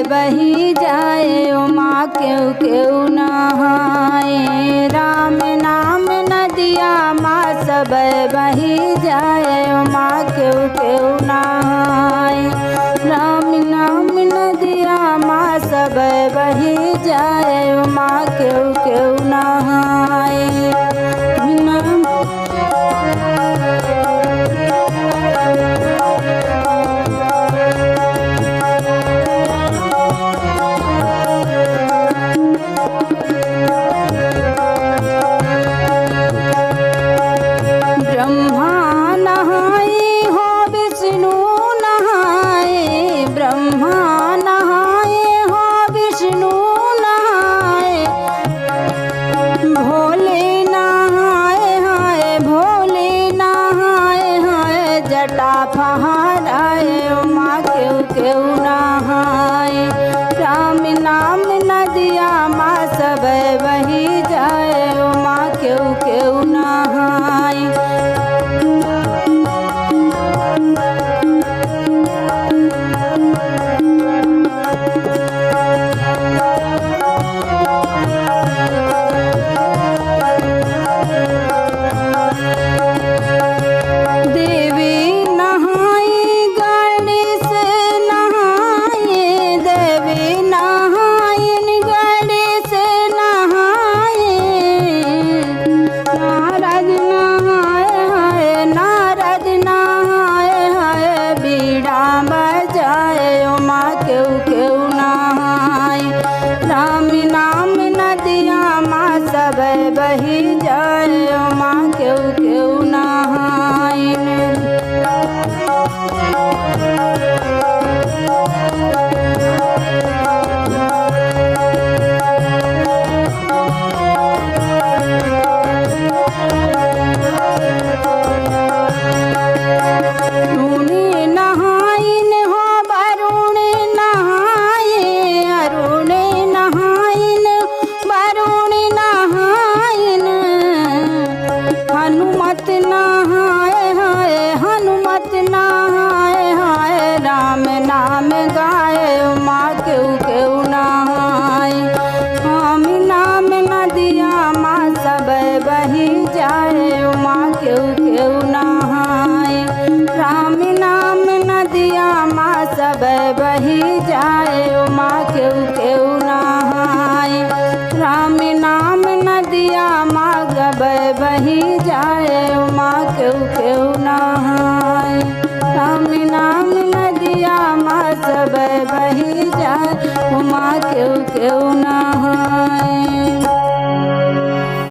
बही जाए उमा केहू केहू नहाए। राम नाम नदिया माँ सब बही जाए उमा केहू केहू नहाए। राम नाम नदिया माँ सब बही जाए उमा केहू केहू नहाए। ब्रह्मा नहाए हो विष्णु नहाए। ब्रह्मा नहाए हो विष्णु नहाए। भोले नहाए हाय भोले नहाए हाय। जटा फहराए उमा केहू केहू नहाए। राम नाम नदिया माँ सब बही जाए उमा केहू केहू नहाए। देवी नहाए गणेश नहाए। देवी नहाए गणेश नहाए। नारद नहाए हाय नारद नहाए हाय। बीड़ा बजाए उमा केहू केहू नहाए। राम नाम नदिया माँ सब बही जाए उमा केहू केहू नहाए। अरुणे नहाइन हो वरुण नहाए। अरुणे नहाइन वरुण नहाइन। हनुमत नहाए हाय हनुमत नहाए हाय। राम नाम गाए उमा केहू केहू नहाए। राम नाम नदिया माँ सब बही जाए उमा केहू केहू नहाए। राम नाम नदिया माँ सब बही जाए उमा केहू केहू नहाए। राम नाम नदिया माँ सब बही जाए उमा केहू केहू नहाए। राम नाम नदिया माँ सब बही जाए उमा केहू केहू नहाए।